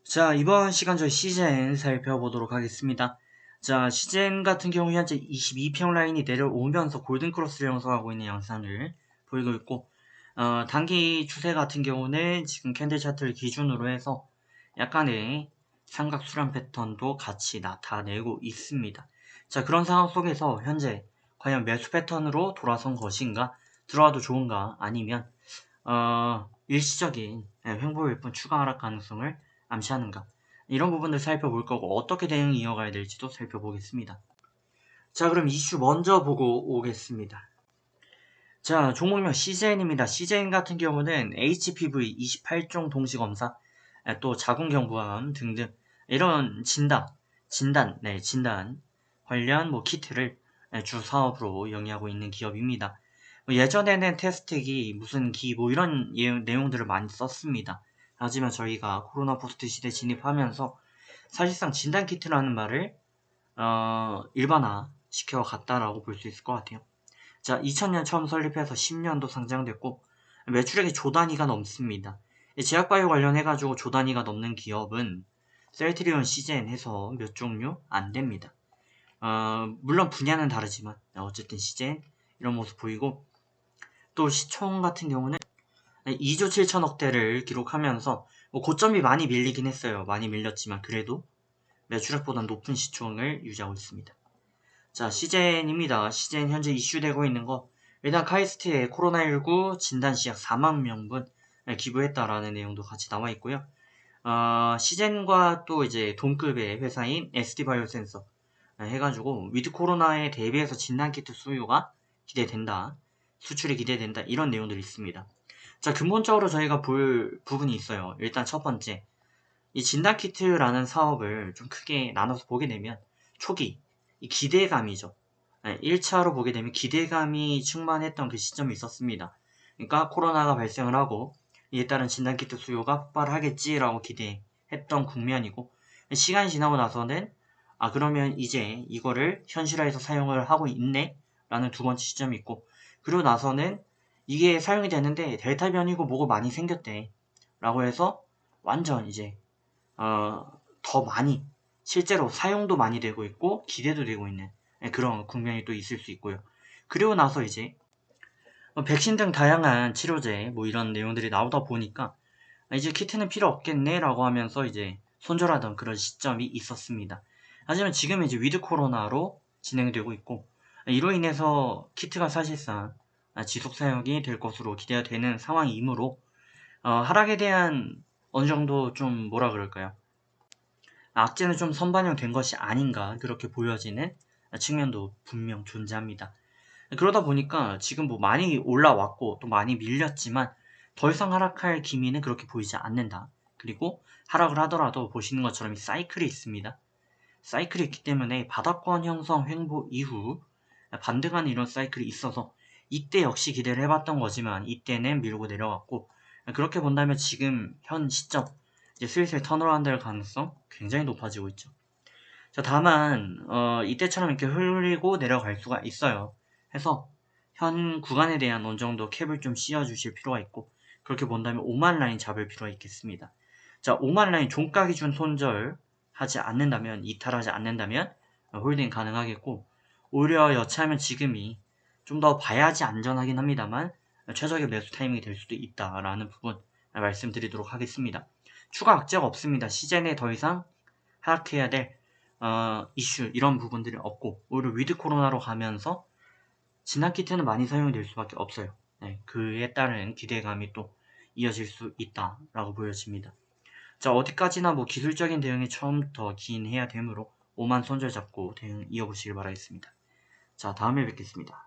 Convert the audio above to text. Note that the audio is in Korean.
자, 이번 시간 저희 CGN 살펴보도록 하겠습니다. 자, CGN 같은 경우 현재 22평 라인이 내려오면서 골든크로스를 형성하고 있는 양상을 보이고 있고, 단기 추세 같은 경우는 지금 캔들 차트를 기준으로 해서 약간의 삼각 수렴 패턴도 같이 나타내고 있습니다. 자, 그런 상황 속에서 현재 과연 매수 패턴으로 돌아선 것인가, 들어와도 좋은가, 아니면 일시적인 횡보일 뿐 추가 하락 가능성을 암시하는가, 이런 부분들 살펴볼 거고, 어떻게 대응 이어가야 될지도 살펴보겠습니다. 자, 그럼 이슈 먼저 보고 오겠습니다. 자, 종목명 CJN입니다. CJN 같은 경우는 HPV 28종 동시검사, 또 자궁경부암 등등 이런 진단 관련 키트를 주 사업으로 영위하고 있는 기업입니다. 예전에는 테스트기, 무슨 기, 이런 내용들을 많이 썼습니다. 하지만 저희가 코로나 포스트 시대 진입하면서 사실상 진단키트라는 말을 일반화 시켜갔다라고 볼 수 있을 것 같아요. 자, 2000년 처음 설립해서 10년도 상장됐고 매출액이 조 단위가 넘습니다. 제약바이오 관련해가지고 조 단위가 넘는 기업은 셀트리온, 시젠 해서 몇 종류 안 됩니다. 물론 분야는 다르지만 어쨌든 시젠 이런 모습 보이고, 또 시총 같은 경우는 2조 7천억대를 기록하면서 고점이 많이 밀리긴 했어요. 많이 밀렸지만 그래도 매출액보다 높은 시총을 유지하고 있습니다. 자, CJN입니다. CJN 현재 이슈되고 있는 거, 일단 카이스트에 코로나19 진단시약 4만 명분 기부했다라는 내용도 같이 나와 있고요. CJN과 또 이제 동급의 회사인 SD바이오센서 해가지고 위드 코로나에 대비해서 진단키트 수요가 기대된다, 수출이 기대된다, 이런 내용들이 있습니다. 자, 근본적으로 저희가 볼 부분이 있어요. 일단 첫 번째, 이 진단키트라는 사업을 좀 크게 나눠서 보게 되면 초기, 이 기대감이죠. 1차로 보게 되면 기대감이 충만했던 그 시점이 있었습니다. 그러니까 코로나가 발생을 하고 이에 따른 진단키트 수요가 폭발하겠지라고 기대했던 국면이고, 시간이 지나고 나서는 그러면 이제 이거를 현실화해서 사용을 하고 있네? 라는 두 번째 시점이 있고, 그리고 나서는 이게 사용이 되는데 델타 변이고 뭐고 많이 생겼대 라고 해서 완전 이제 더 많이 실제로 사용도 많이 되고 있고 기대도 되고 있는 그런 국면이 또 있을 수 있고요. 그리고 나서 이제 백신 등 다양한 치료제 이런 내용들이 나오다 보니까 이제 키트는 필요 없겠네 라고 하면서 이제 손절하던 그런 시점이 있었습니다. 하지만 지금 이제 위드 코로나로 진행되고 있고, 이로 인해서 키트가 사실상 지속 사용이 될 것으로 기대가 되는 상황이므로 하락에 대한 어느 정도 좀 뭐라 그럴까요? 악재는 좀 선반영된 것이 아닌가, 그렇게 보여지는 측면도 분명 존재합니다. 그러다 보니까 지금 많이 올라왔고 또 많이 밀렸지만 더 이상 하락할 기미는 그렇게 보이지 않는다. 그리고 하락을 하더라도 보시는 것처럼 이 사이클이 있습니다. 사이클이 있기 때문에 바닥권 형성 횡보 이후 반등하는 이런 사이클이 있어서 이때 역시 기대를 해봤던 거지만 이때는 밀고 내려갔고, 그렇게 본다면 지금 현 시점 이제 슬슬 턴어라운드 할 가능성 굉장히 높아지고 있죠. 자, 다만 이때처럼 이렇게 흘리고 내려갈 수가 있어요. 해서 현 구간에 대한 어느 정도 캡을 좀 씌워주실 필요가 있고, 그렇게 본다면 5만 라인 잡을 필요가 있겠습니다. 자, 5만 라인 종가 기준 손절하지 않는다면, 이탈하지 않는다면 홀딩 가능하겠고, 오히려 여차하면 지금이 좀 더 봐야지 안전하긴 합니다만 최적의 매수 타이밍이 될 수도 있다라는 부분 말씀드리도록 하겠습니다. 추가 악재가 없습니다. 시즌에 더 이상 하락해야 될 이슈 이런 부분들이 없고, 오히려 위드 코로나로 가면서 진단키트는 많이 사용이 될 수밖에 없어요. 그에 따른 기대감이 또 이어질 수 있다라고 보여집니다. 자, 어디까지나 기술적인 대응이 처음부터 긴 해야 되므로 5만 손절 잡고 대응 이어보시길 바라겠습니다. 자, 다음에 뵙겠습니다.